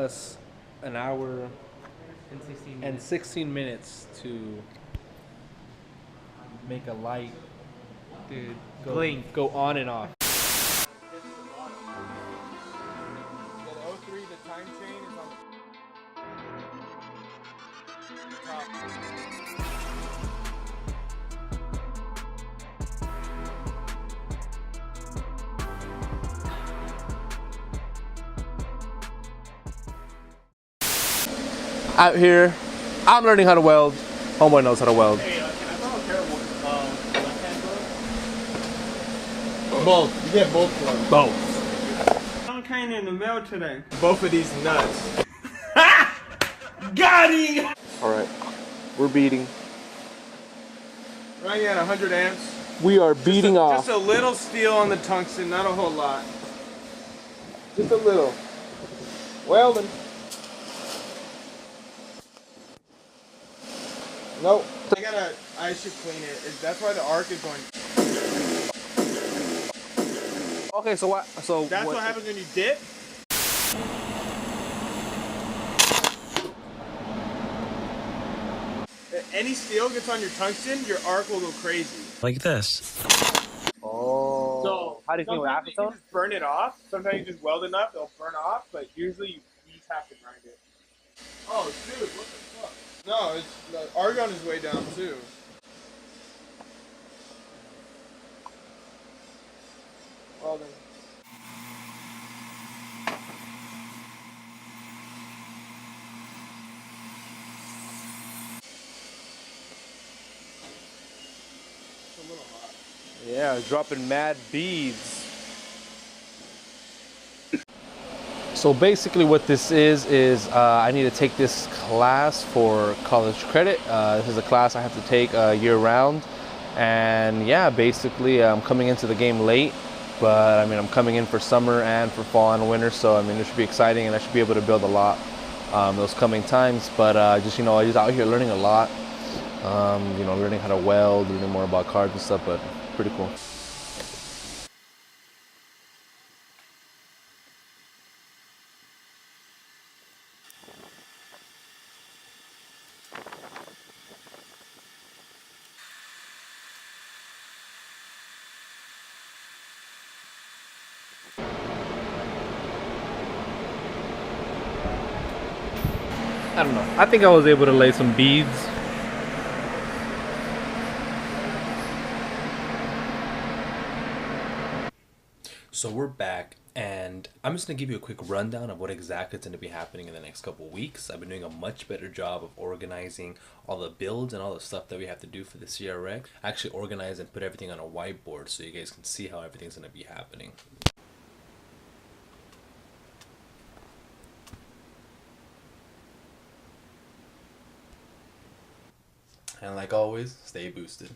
us an hour and 16 minutes to make a light, Dude, go on and off. Out here, I'm learning how to weld. Homeboy knows how to weld. Hey, can I borrow a pair of left-hand gloves? Both. You get both gloves. Both. I'm kind of in the mail today. Both of these nuts. Got him! All right, we're beating. Running at 100 amps. We are beating off. Just a little steel on the tungsten, not a whole lot. Just a little. Welding. Nope. I should clean it. That's why the arc is going. Okay, so what? So That's what happens when you dip. If any steel gets on your tungsten, your arc will go crazy. Like this. Oh. So how do you think with sometimes you can acetone? just burn it off. Sometimes you just weld enough, it'll burn off. But usually you just have to grind it. Oh, dude, what the fuck? No, it's the argon is way down too. Well then. It's a little hot. Yeah, dropping mad beads. So basically what this is I need to take this class for college credit. This is a class I have to take year round. And yeah, basically I'm coming into the game late, but I mean I'm coming in for summer and for fall and winter, so I mean it should be exciting and I should be able to build a lot those coming times. But just just out here learning a lot, learning how to weld, learning more about cars and stuff, but pretty cool. I don't know. I think I was able to lay some beads. So we're back, and I'm just going to give you a quick rundown of what exactly is going to be happening in the next couple of weeks. I've been doing a much better job of organizing all the builds and all the stuff that we have to do for the CRX. I actually organize and put everything on a whiteboard so you guys can see how everything's going to be happening. And like always, stay boosted.